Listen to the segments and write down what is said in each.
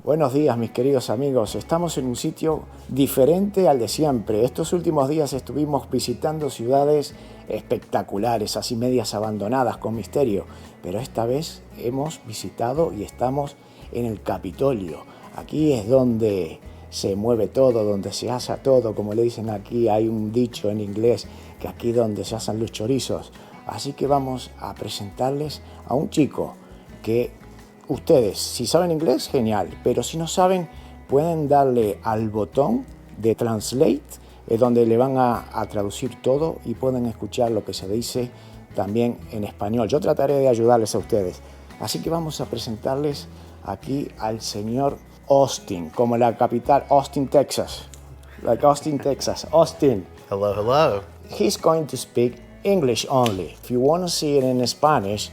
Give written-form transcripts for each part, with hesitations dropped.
Buenos días, mis queridos amigos. Estamos en un sitio diferente al de siempre. Estos últimos días estuvimos visitando ciudades espectaculares, así medias abandonadas, con misterio. Pero esta vez hemos visitado y estamos en el Capitolio. Aquí es donde se mueve todo, donde se asa todo. Como le dicen aquí, hay un dicho en inglés, que aquí es donde se asan los chorizos. Así que vamos a presentarles a un chico que ustedes, si saben inglés, genial, pero si no saben, pueden darle al botón de Translate, donde le van a traducir todo y pueden escuchar lo que se dice también en español. Yo trataré de ayudarles a ustedes. Así que vamos a presentarles aquí al señor Austin, como la capital, Austin, Texas. Like Austin, Texas. Austin. Hello, hello. He's going to speak English only. If you want to see it in Spanish,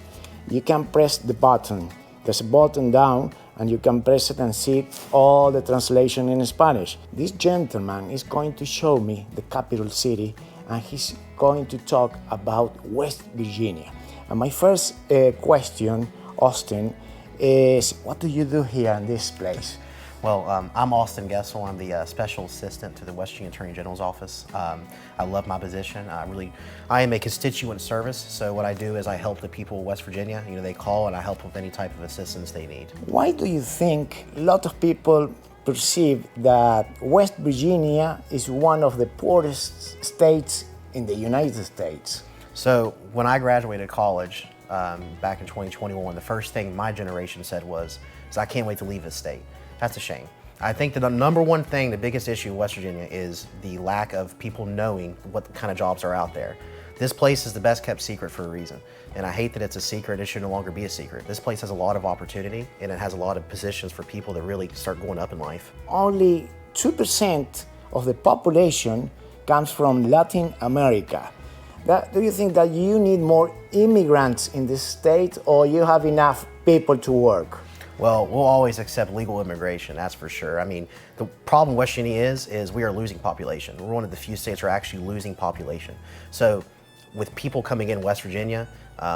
you can press the button. There's a button down and you can press it and see all the translation in Spanish. This gentleman is going to show me the capital city and he's going to talk about West Virginia. And my first question, Austin, is what do you do here in this place? Well, I'm Austin Gessel. I'm the Special Assistant to the West Virginia Attorney General's Office. I love my position. I am a constituent service, so what I do is I help the people of West Virginia. You know, they call and I help with any type of assistance they need. Why do you think a lot of people perceive that West Virginia is one of the poorest states in the United States? So when I graduated college back in 2021, the first thing my generation said was, I can't wait to leave this state. That's a shame. I think that the number one thing, the biggest issue in West Virginia is the lack of people knowing what kind of jobs are out there. This place is the best kept secret for a reason. And I hate that it's a secret, it should no longer be a secret. This place has a lot of opportunity and it has a lot of positions for people to really start going up in life. Only 2% of the population comes from Latin America. Do you think that you need more immigrants in this state or you have enough people to work? Well, we'll always accept legal immigration, that's for sure. I mean, the problem West Virginia is we are losing population. We're one of the few states that are actually losing population. So with people coming in West Virginia,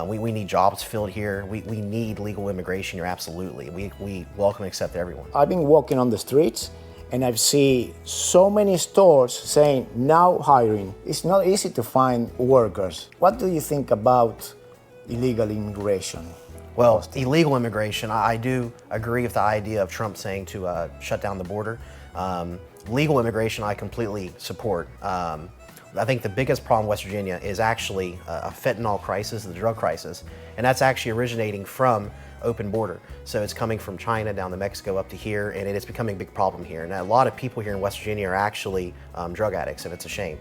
we need jobs filled here. We need legal immigration here, absolutely. We welcome and accept everyone. I've been walking on the streets and I've seen so many stores saying now hiring. It's not easy to find workers. What do you think about illegal immigration? Well, illegal immigration, I do agree with the idea of Trump saying to shut down the border. Legal immigration, I completely support. I think the biggest problem in West Virginia is actually a fentanyl crisis, the drug crisis, and that's actually originating from open border. So it's coming from China down to Mexico up to here, and it is becoming a big problem here. And a lot of people here in West Virginia are actually drug addicts, and it's a shame.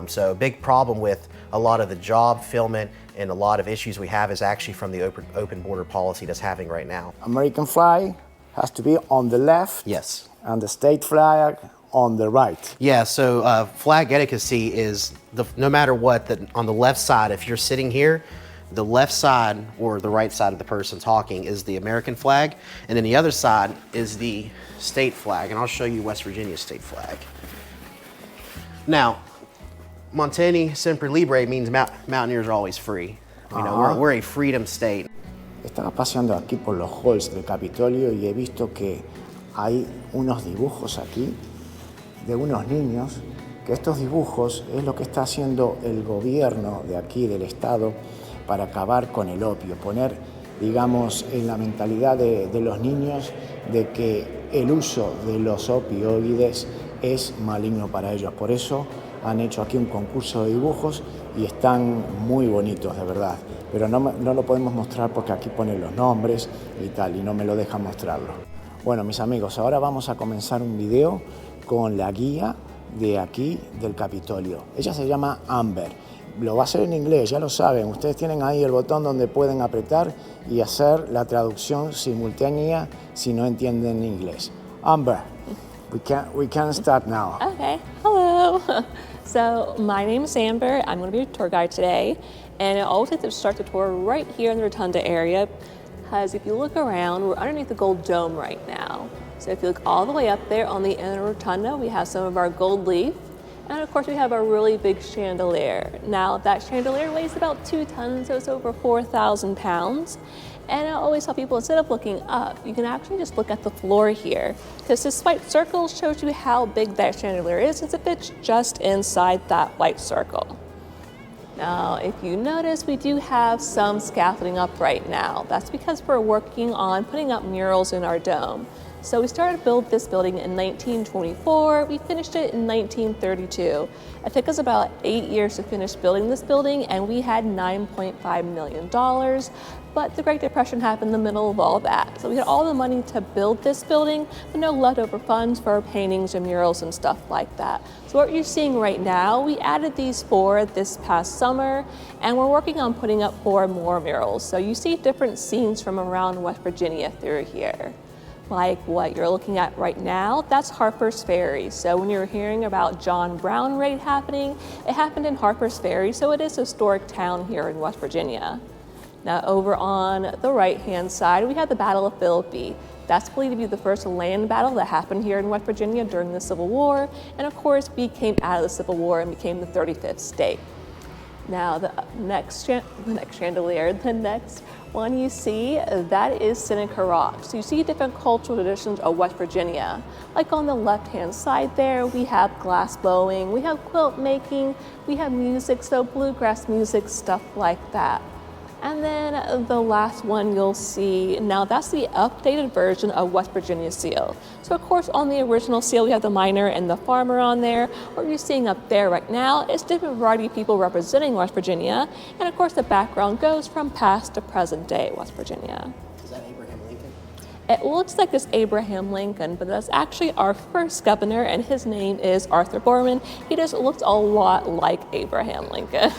So a big problem with a lot of the job fulfillment and a lot of issues we have is actually from the open border policy that's happening right now. American flag has to be on the left. Yes. And the state flag on the right. Yeah, so flag etiquette is no matter what, on the left side, if you're sitting here, the left side or the right side of the person talking is the American flag, and then the other side is the state flag, and I'll show you West Virginia's state flag. Now, Montani Sempre Libre means mountaineers are always free. You know, we're a freedom state. Estaba paseando aquí por los halls del Capitolio y he visto que hay unos dibujos aquí de unos niños, que estos dibujos es lo que está haciendo el gobierno de aquí, del Estado, para acabar con el opio, poner, digamos, en la mentalidad de los niños de que el uso de los opioides es maligno para ellos. Por eso han hecho aquí un concurso de dibujos y están muy bonitos, de verdad. Pero no lo podemos mostrar porque aquí ponen los nombres y tal, y no me lo dejan mostrarlo. Bueno, mis amigos, ahora vamos a comenzar un video con la guía de aquí del Capitolio. Ella se llama Amber. Lo va a hacer en inglés, ya lo saben. Ustedes tienen ahí el botón donde pueden apretar y hacer la traducción simultánea si no entienden inglés. Amber, we can start now. Okay, hello. So my name is Amber. I'm going to be your tour guide today. And I always like to start the tour right here in the Rotunda area, because if you look around, we're underneath the gold dome right now. So if you look all the way up there on the inner rotunda, we have some of our gold leaf. And of course we have a really big chandelier. Now that chandelier weighs about 2 tons, so it's over 4,000 pounds. And I always tell people, instead of looking up, you can actually just look at the floor here, because this white circle shows you how big that chandelier is, since it fits just inside that white circle. Now, if you notice, we do have some scaffolding up right now. That's because we're working on putting up murals in our dome. So we started to build this building in 1924. We finished it in 1932. It took us about 8 years to finish building this building, and we had $9.5 million. But the Great Depression happened in the middle of all that. So we had all the money to build this building, but no leftover funds for paintings and murals and stuff like that. So what you're seeing right now, we added these 4 this past summer, and we're working on putting up 4 more murals. So you see different scenes from around West Virginia through here. Like what you're looking at right now, that's Harper's Ferry. So when you're hearing about John Brown raid happening, it happened in Harper's Ferry, so it is a historic town here in West Virginia. Now over on the right-hand side, we have the Battle of Philippi. That's believed to be the first land battle that happened here in West Virginia during the Civil War. And of course, we came out of the Civil War and became the 35th state. Now the next one you see, that is Seneca Rock. So you see different cultural traditions of West Virginia. Like on the left-hand side there, we have glass blowing, we have quilt making, we have music, so bluegrass music, stuff like that. And then the last one you'll see, now that's the updated version of West Virginia seal. So of course on the original seal we have the miner and the farmer on there. What you're seeing up there right now is different variety of people representing West Virginia. And of course the background goes from past to present day West Virginia. Is that Abraham Lincoln? It looks like it's Abraham Lincoln, but that's actually our first governor, and his name is Arthur Borman. He just looks a lot like Abraham Lincoln.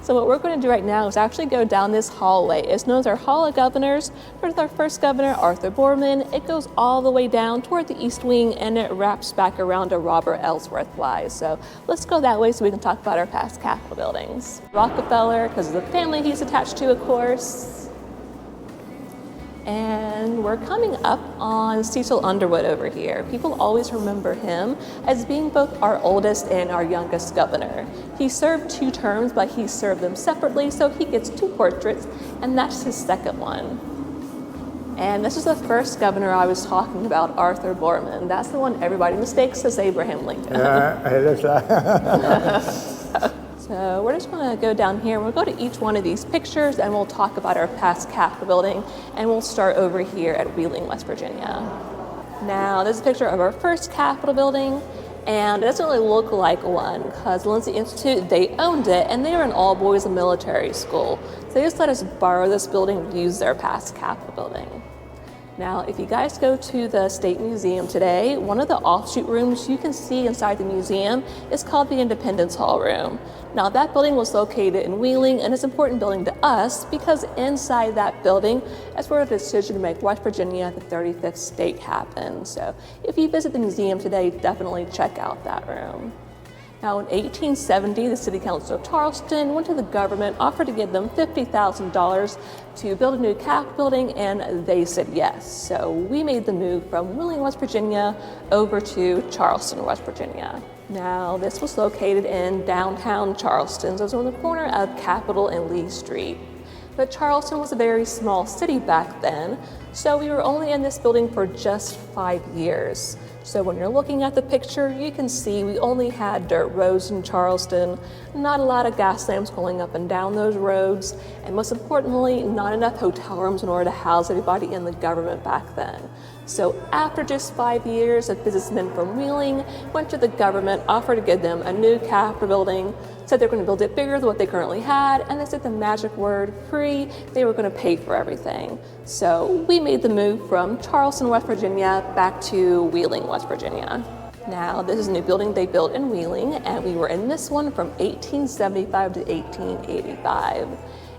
So what we're going to do right now is actually go down this hallway. It's known as our Hall of Governors. With our first governor, Arthur Borman, it goes all the way down toward the East Wing, and it wraps back around to Robert Ellsworth Wise. So let's go that way so we can talk about our past Capitol buildings. Rockefeller, because of the family he's attached to, of course. And we're coming up on Cecil Underwood over here. People always remember him as being both our oldest and our youngest governor. He served 2 terms, but he served them separately, so he gets 2 portraits, and that's his second one. And this is the first governor I was talking about, Arthur Borman. That's the one everybody mistakes as Abraham Lincoln. Yeah, it looks like. So we're just going to go down here and we'll go to each one of these pictures and we'll talk about our past Capitol building, and we'll start over here at Wheeling, West Virginia. Now this is a picture of our first Capitol building, and it doesn't really look like one because Lindsay Institute, they owned it and they were an all-boys military school. So they just let us borrow this building to use their past Capitol building. Now, if you guys go to the State Museum today, one of the offshoot rooms you can see inside the museum is called the Independence Hall Room. Now, that building was located in Wheeling, and it's an important building to us because inside that building is where the decision to make West Virginia the 35th state happened. So if you visit the museum today, definitely check out that room. Now in 1870, the City Council of Charleston went to the government, offered to give them $50,000 to build a new Capitol building, and they said yes. So we made the move from Wheeling, West Virginia, over to Charleston, West Virginia. Now this was located in downtown Charleston, so it was on the corner of Capitol and Lee Street. But Charleston was a very small city back then, so we were only in this building for just 5 years. So when you're looking at the picture, you can see we only had dirt roads in Charleston, not a lot of gas lamps going up and down those roads, and most importantly, not enough hotel rooms in order to house everybody in the government back then. So after just 5 years, a businessman from Wheeling went to the government, offered to give them a new Capitol building, said they're going to build it bigger than what they currently had, and they said the magic word, free, they were going to pay for everything. So we made the move from Charleston, West Virginia, back to Wheeling, West Virginia. Now, this is a new building they built in Wheeling, and we were in this one from 1875 to 1885.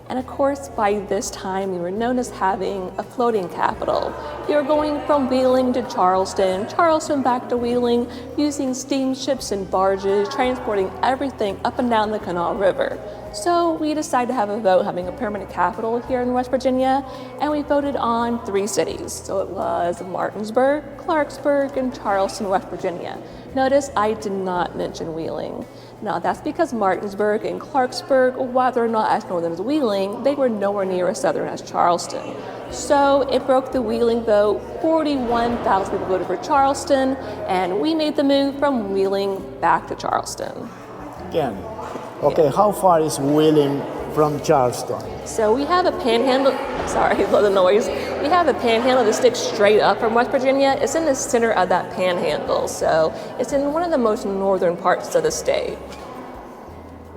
And of course, by this time, we were known as having a floating capital. We were going from Wheeling to Charleston, Charleston back to Wheeling, using steamships and barges, transporting everything up and down the Canal River. So we decided to have a vote having a permanent capital here in West Virginia, and we voted on 3 cities. So it was Martinsburg, Clarksburg, and Charleston, West Virginia. Notice I did not mention Wheeling. Now that's because Martinsburg and Clarksburg, while they're not as northern as Wheeling, they were nowhere near as southern as Charleston. So it broke the Wheeling vote. 41,000 people voted for Charleston, and we made the move from Wheeling back to Charleston. Again, okay, how far is Wheeling from Charleston? So we have a panhandle, sorry for the noise. We have a panhandle that sticks straight up from West Virginia. It's in the center of that panhandle, so it's in one of the most northern parts of the state.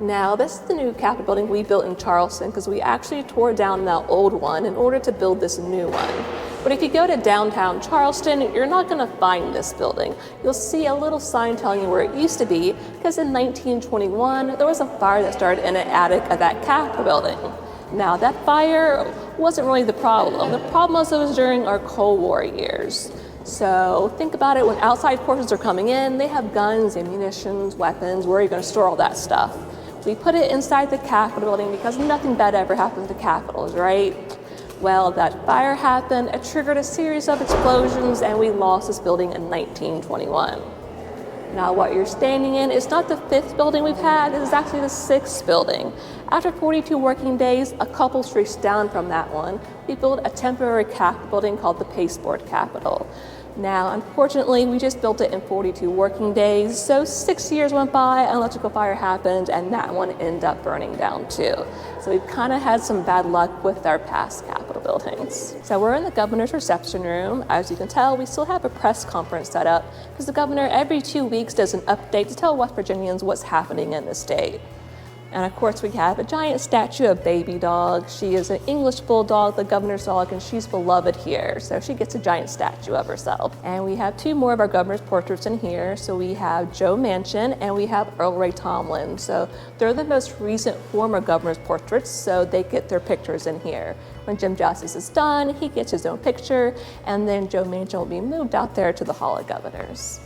Now, this is the new Capitol building we built in Charleston because we actually tore down that old one in order to build this new one. But if you go to downtown Charleston, you're not going to find this building. You'll see a little sign telling you where it used to be because in 1921, there was a fire that started in an attic of that Capitol building. Now, that fire wasn't really the problem. The problem was it was during our Cold War years. So think about it, when outside forces are coming in, they have guns, ammunition, weapons. Where are you going to store all that stuff? We put it inside the Capitol building because nothing bad ever happens to capitals, right? Well, that fire happened, it triggered a series of explosions, and we lost this building in 1921. Now, what you're standing in is not the 5th building we've had, it is actually the 6th building. After 42 working days, a couple streets down from that one, we built a temporary Capitol building called the Pasteboard Capitol. Now, unfortunately, we just built it in 42 working days, so 6 years went by, an electrical fire happened, and that one ended up burning down too. So we've kind of had some bad luck with our past Capitol buildings. So we're in the governor's reception room. As you can tell, we still have a press conference set up because the governor every 2 weeks does an update to tell West Virginians what's happening in the state. And of course, we have a giant statue of Baby Dog. She is an English bulldog, the governor's dog, and she's beloved here. So she gets a giant statue of herself. And we have 2 more of our governor's portraits in here. So we have Joe Manchin and we have Earl Ray Tomlin. So they're the most recent former governor's portraits, so they get their pictures in here. When Jim Justice is done, he gets his own picture, and then Joe Manchin will be moved out there to the Hall of Governors.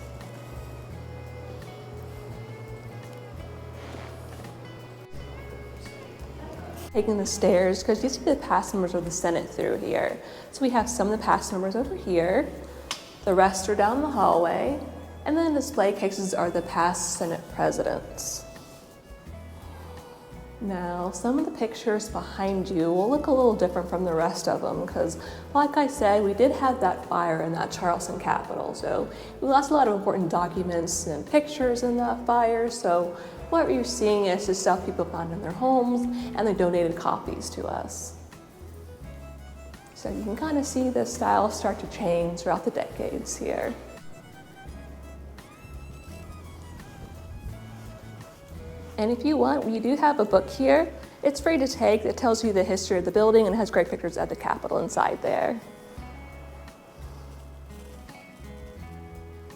Taking the stairs, because you see the past members of the Senate through here. So we have some of the past members over here, the rest are down the hallway, and then the display cases are the past Senate presidents. Now, some of the pictures behind you will look a little different from the rest of them because, like I said, we did have that fire in that Charleston Capitol. So we lost a lot of important documents and pictures in that fire. So what you're seeing is the stuff people found in their homes, and they donated copies to us. So you can kind of see the style start to change throughout the decades here. And if you want, we do have a book here. It's free to take that tells you the history of the building and has great pictures of the Capitol inside there.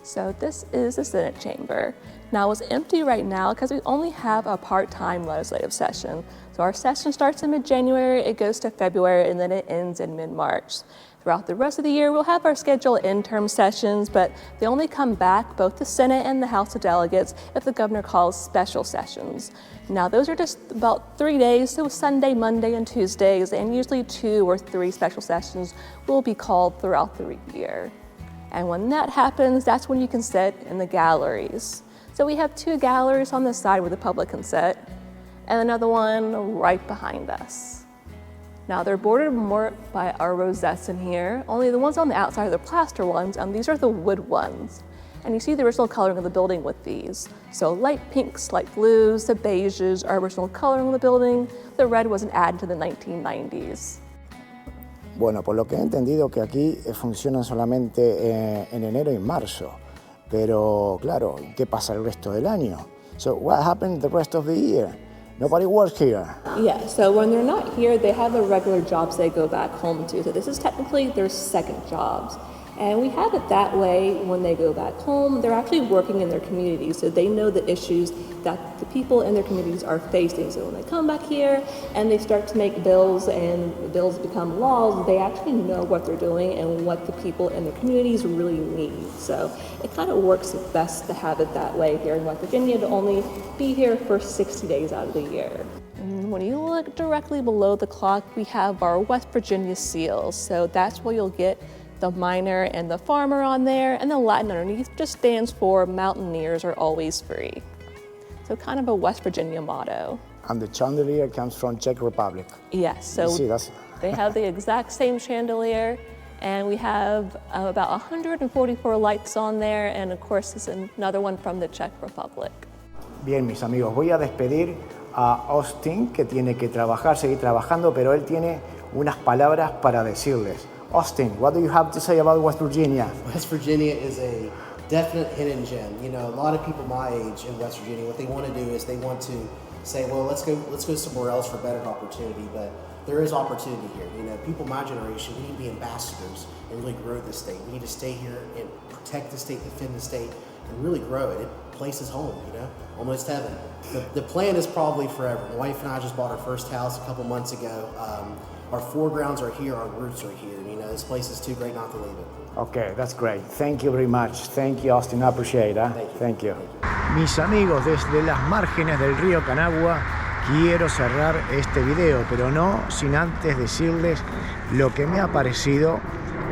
So this is the Senate chamber. Now it's empty right now because we only have a part-time legislative session. So our session starts in mid-January, it goes to February, and then it ends in mid-March. Throughout the rest of the year, we'll have our scheduled interim sessions, but they only come back, both the Senate and the House of Delegates, if the governor calls special sessions. Now, those are just about 3 days, so Sunday, Monday, and Tuesdays, and usually 2 or 3 special sessions will be called throughout the year. And when that happens, that's when you can sit in the galleries. So we have 2 galleries on the side where the public can sit, and another one right behind us. Now they're bordered more by our rosettes in here, only the ones on the outside are the plaster ones, and these are the wood ones. And you see the original coloring of the building with these. So light pinks, light blues, the beiges are original coloring of the building. The red wasn't added to the 1990s. Bueno, por lo que he entendido que aquí funcionan solamente en enero y marzo. Pero claro, ¿qué pasa el resto del año? So what happened the rest of the year? Nobody works here. Yeah, so when they're not here, they have the regular jobs they go back home to. So this is technically their second jobs. And we have it that way when they go back home. They're actually working in their communities, so they know the issues that the people in their communities are facing. So when they come back here and they start to make bills and bills become laws, they actually know what they're doing and what the people in their communities really need. So it kind of works best to have it that way here in West Virginia, to only be here for 60 days out of the year. And when you look directly below the clock, we have our West Virginia seals. So that's where you'll get the miner and the farmer on there, and the Latin underneath just stands for mountaineers are always free. So kind of a West Virginia motto. And the chandelier comes from Czech Republic. Yes, so You see, that's... they have the exact same chandelier, and we have about 144 lights on there, and of course there's another one from the Czech Republic. Bien, mis amigos, voy a despedir a Austin, que tiene que trabajar, seguir trabajando, pero él tiene unas palabras para decirles. Austin, what do you have to say about West Virginia? West Virginia is a definite hidden gem. You know, a lot of people my age in West Virginia, what they want to do is they want to say, well, let's go somewhere else for better opportunity. But there is opportunity here. You know, people my generation, we need to be ambassadors and really grow the state. We need to stay here and protect the state, defend the state, and really grow it. It places home, you know, almost heaven. The plan is probably forever. My wife and I just bought our first house a couple months ago. Our foregrounds are here, our roots are here. You know, this place is too great not to leave it. Okay, that's great. Thank you very much. Thank you, Austin. I appreciate it. Thank you. Mis amigos, desde las márgenes del río Canagua, quiero cerrar este video, pero no sin antes decirles lo que me ha parecido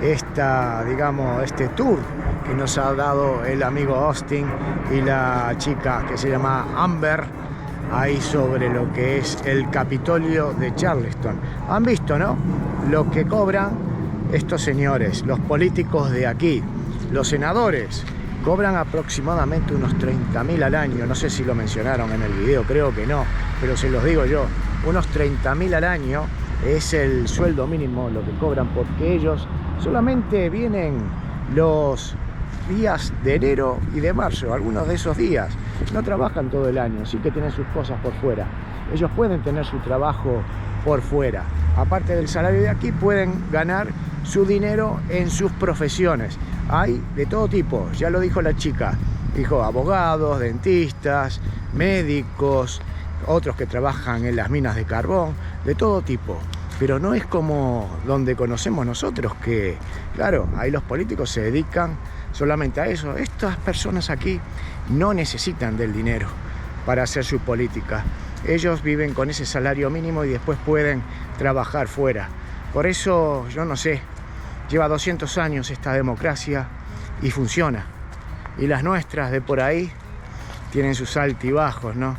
este tour que nos ha dado el amigo Austin y la chica que se llama Amber, ahí sobre lo que es el Capitolio de Charleston. Han visto, ¿no?, lo que cobran estos señores, los políticos de aquí, los senadores. Cobran aproximadamente unos 30.000 al año. No sé si lo mencionaron en el video, creo que no, pero se los digo yo. Unos 30.000 al año es el sueldo mínimo lo que cobran, porque ellos solamente vienen los días de enero y de marzo. Algunos de esos días no trabajan todo el año, sí que tienen sus cosas por fuera. Ellos pueden tener su trabajo por fuera. Aparte del salario de aquí, pueden ganar su dinero en sus profesiones. Hay de todo tipo, ya lo dijo la chica. Dijo abogados, dentistas, médicos, otros que trabajan en las minas de carbón, de todo tipo. Pero no es como donde conocemos nosotros, que, claro, ahí los políticos se dedican solamente a eso. Estas personas aquí no necesitan del dinero para hacer su política. Ellos viven con ese salario mínimo y después pueden trabajar fuera. Por eso, yo no sé, lleva 200 años esta democracia y funciona. Y las nuestras de por ahí tienen sus altibajos, ¿no?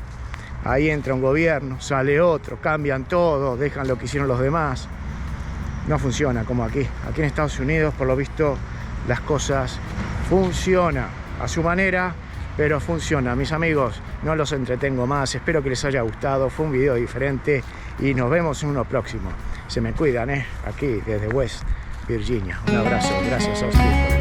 Ahí entra un gobierno, sale otro, cambian todo, dejan lo que hicieron los demás. No funciona como aquí. Aquí en Estados Unidos, por lo visto, las cosas funcionan a su manera, pero funciona. Mis amigos, no los entretengo más. Espero que les haya gustado. Fue un video diferente y nos vemos en uno próximo. Se me cuidan, aquí desde West Virginia. Un abrazo. Gracias a ustedes.